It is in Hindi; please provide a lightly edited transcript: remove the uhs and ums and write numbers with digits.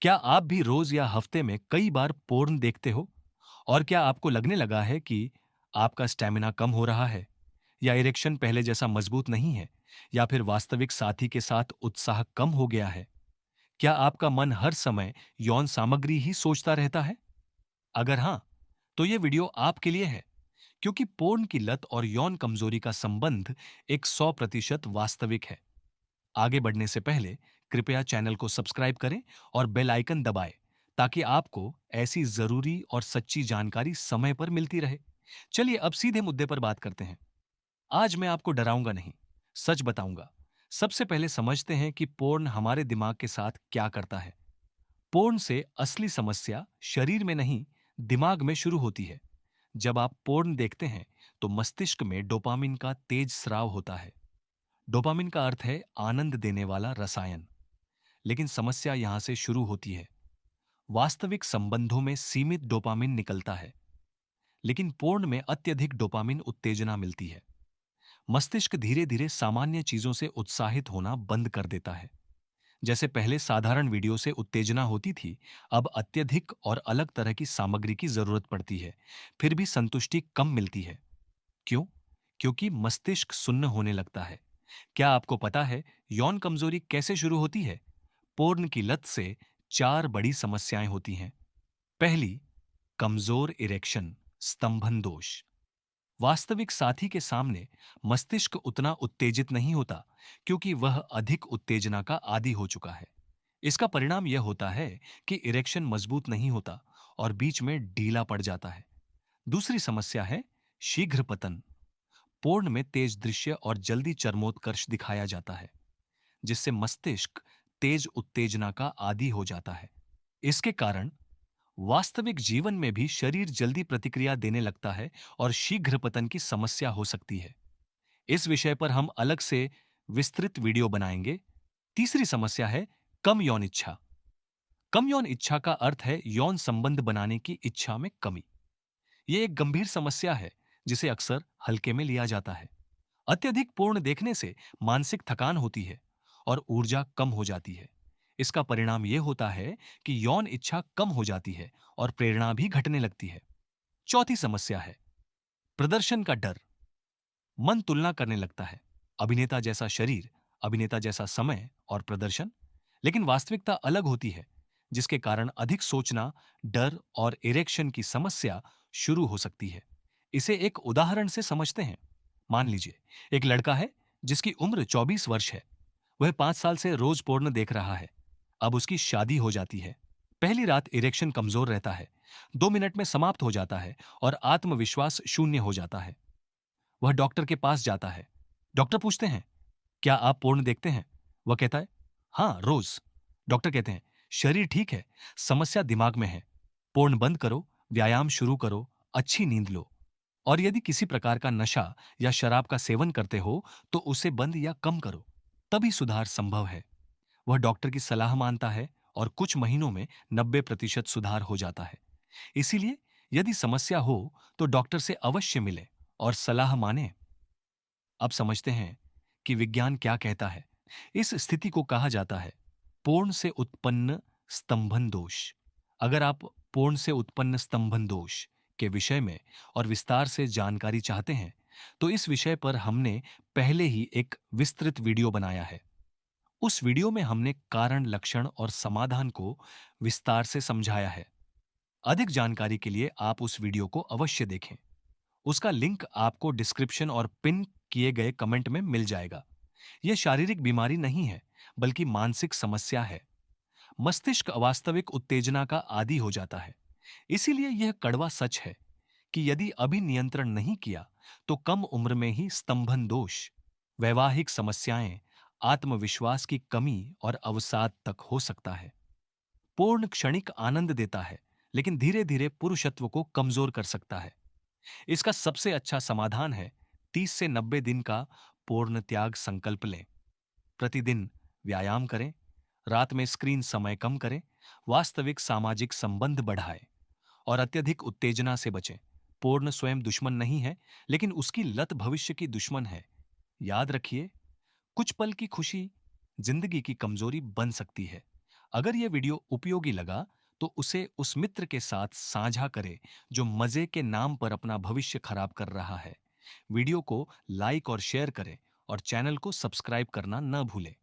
क्या आप भी रोज या हफ्ते में कई बार पोर्न देखते हो? और क्या आपको लगने लगा है कि आपका स्टैमिना कम हो रहा है, या इरेक्शन पहले जैसा मजबूत नहीं है, या फिर वास्तविक साथी के साथ उत्साह कम हो गया है? क्या आपका मन हर समय यौन सामग्री ही सोचता रहता है? अगर हां, तो ये वीडियो आपके लिए है, क्योंकि पोर्न की लत और यौन कमजोरी का संबंध एक 100% वास्तविक है। आगे बढ़ने से पहले कृपया चैनल को सब्सक्राइब करें और बेल आइकन दबाएं, ताकि आपको ऐसी जरूरी और सच्ची जानकारी समय पर मिलती रहे। चलिए अब सीधे मुद्दे पर बात करते हैं। आज मैं आपको डराऊंगा नहीं, सच बताऊंगा। सबसे पहले समझते हैं कि पोर्न हमारे दिमाग के साथ क्या करता है। पोर्न से असली समस्या शरीर में नहीं, दिमाग में शुरू होती है। जब आप पोर्न देखते हैं तो मस्तिष्क में डोपामिन का तेज स्राव होता है। डोपामिन का अर्थ है आनंद देने वाला रसायन। लेकिन समस्या यहां से शुरू होती है। वास्तविक संबंधों में सीमित डोपामिन निकलता है, लेकिन पोर्न में अत्यधिक डोपामिन उत्तेजना मिलती है। मस्तिष्क धीरे धीरे सामान्य चीजों से उत्साहित होना बंद कर देता है। जैसे पहले साधारण वीडियो से उत्तेजना होती थी, अब अत्यधिक और अलग तरह की सामग्री की जरूरत पड़ती है। फिर भी संतुष्टि कम मिलती है। क्यों? क्योंकि मस्तिष्क सुन्न होने लगता है। क्या आपको पता है यौन कमजोरी कैसे शुरू होती है? पोर्न की लत से चार बड़ी समस्याएं होती हैं। पहली, कमजोर इरेक्शन, स्तंभन दोष। वास्तविक साथी के सामने मस्तिष्क उतना उत्तेजित नहीं होता, क्योंकि वह अधिक उत्तेजना का आदी हो चुका है। इसका परिणाम यह होता है कि इरेक्शन मजबूत नहीं होता और बीच में ढीला पड़ जाता है। दूसरी समस्या है शीघ्र पतन। पोर्न में तेज दृश्य और जल्दी चरमोत्कर्ष दिखाया जाता है, जिससे मस्तिष्क तेज उत्तेजना का आदी हो जाता है। इसके कारण वास्तविक जीवन में भी शरीर जल्दी प्रतिक्रिया देने लगता है और शीघ्र पतन की समस्या हो सकती है। इस विषय पर हम अलग से विस्तृत वीडियो बनाएंगे। तीसरी समस्या है कम यौन इच्छा। कम यौन इच्छा का अर्थ है यौन संबंध बनाने की इच्छा में कमी। यह एक गंभीर समस्या है, जिसे अक्सर हल्के में लिया जाता है। अत्यधिक पूर्ण देखने से मानसिक थकान होती है और ऊर्जा कम हो जाती है। इसका परिणाम यह होता है कि यौन इच्छा कम हो जाती है और प्रेरणा भी घटने लगती है। चौथी समस्या है प्रदर्शन का डर। मन तुलना करने लगता है, अभिनेता जैसा शरीर, अभिनेता जैसा समय और प्रदर्शन। लेकिन वास्तविकता अलग होती है, जिसके कारण अधिक सोचना, डर और इरेक्शन की समस्या शुरू हो सकती है। इसे एक उदाहरण से समझते हैं। मान लीजिए एक लड़का है जिसकी उम्र 24 वर्ष है। वह 5 साल से रोज पोर्न देख रहा है। अब उसकी शादी हो जाती है। पहली रात इरेक्शन कमजोर रहता है, 2 मिनट में समाप्त हो जाता है और आत्मविश्वास शून्य हो जाता है। वह डॉक्टर के पास जाता है। डॉक्टर पूछते हैं, क्या आप पोर्न देखते हैं? वह कहता है, हाँ, रोज। डॉक्टर कहते हैं, शरीर ठीक है, समस्या दिमाग में है। पोर्न बंद करो, व्यायाम शुरू करो, अच्छी नींद लो। और यदि किसी प्रकार का नशा या शराब का सेवन करते हो तो उसे बंद या कम करो, तभी सुधार संभव है। वह डॉक्टर की सलाह मानता है और कुछ महीनों में 90% सुधार हो जाता है। इसीलिए यदि समस्या हो तो डॉक्टर से अवश्य मिले और सलाह माने। अब समझते हैं कि विज्ञान क्या कहता है। इस स्थिति को कहा जाता है पूर्ण से उत्पन्न स्तंभन दोष। अगर आप पूर्ण से उत्पन्न स्तंभन दोष के विषय में और विस्तार से जानकारी चाहते हैं, तो इस विषय पर हमने पहले ही एक विस्तृत वीडियो बनाया है। उस वीडियो में हमने कारण, लक्षण और समाधान को विस्तार से समझाया है। अधिक जानकारी के लिए आप उस वीडियो को अवश्य देखें। उसका लिंक आपको डिस्क्रिप्शन और पिन किए गए कमेंट में मिल जाएगा। यह शारीरिक बीमारी नहीं है, बल्कि मानसिक समस्या है। मस्तिष्क अवास्तविक उत्तेजना का आदी हो जाता है। इसीलिए यह कड़वा सच है कि यदि अभी नियंत्रण नहीं किया तो कम उम्र में ही स्तंभन दोष, वैवाहिक समस्याएं, आत्मविश्वास की कमी और अवसाद तक हो सकता है। पूर्ण क्षणिक आनंद देता है, लेकिन धीरे धीरे पुरुषत्व को कमजोर कर सकता है। इसका सबसे अच्छा समाधान है 30 से 90 दिन का पूर्ण त्याग संकल्प लें। प्रतिदिन व्यायाम करें, रात में स्क्रीन समय कम करें, वास्तविक सामाजिक संबंध बढ़ाएं और अत्यधिक उत्तेजना से बचें। पूर्ण स्वयं दुश्मन नहीं है, लेकिन उसकी लत भविष्य की दुश्मन है। याद रखिए, कुछ पल की खुशी जिंदगी की कमजोरी बन सकती है। अगर यह वीडियो उपयोगी लगा तो उसे उस मित्र के साथ साझा करें जो मजे के नाम पर अपना भविष्य खराब कर रहा है। वीडियो को लाइक और शेयर करें और चैनल को सब्सक्राइब करना न भूलें।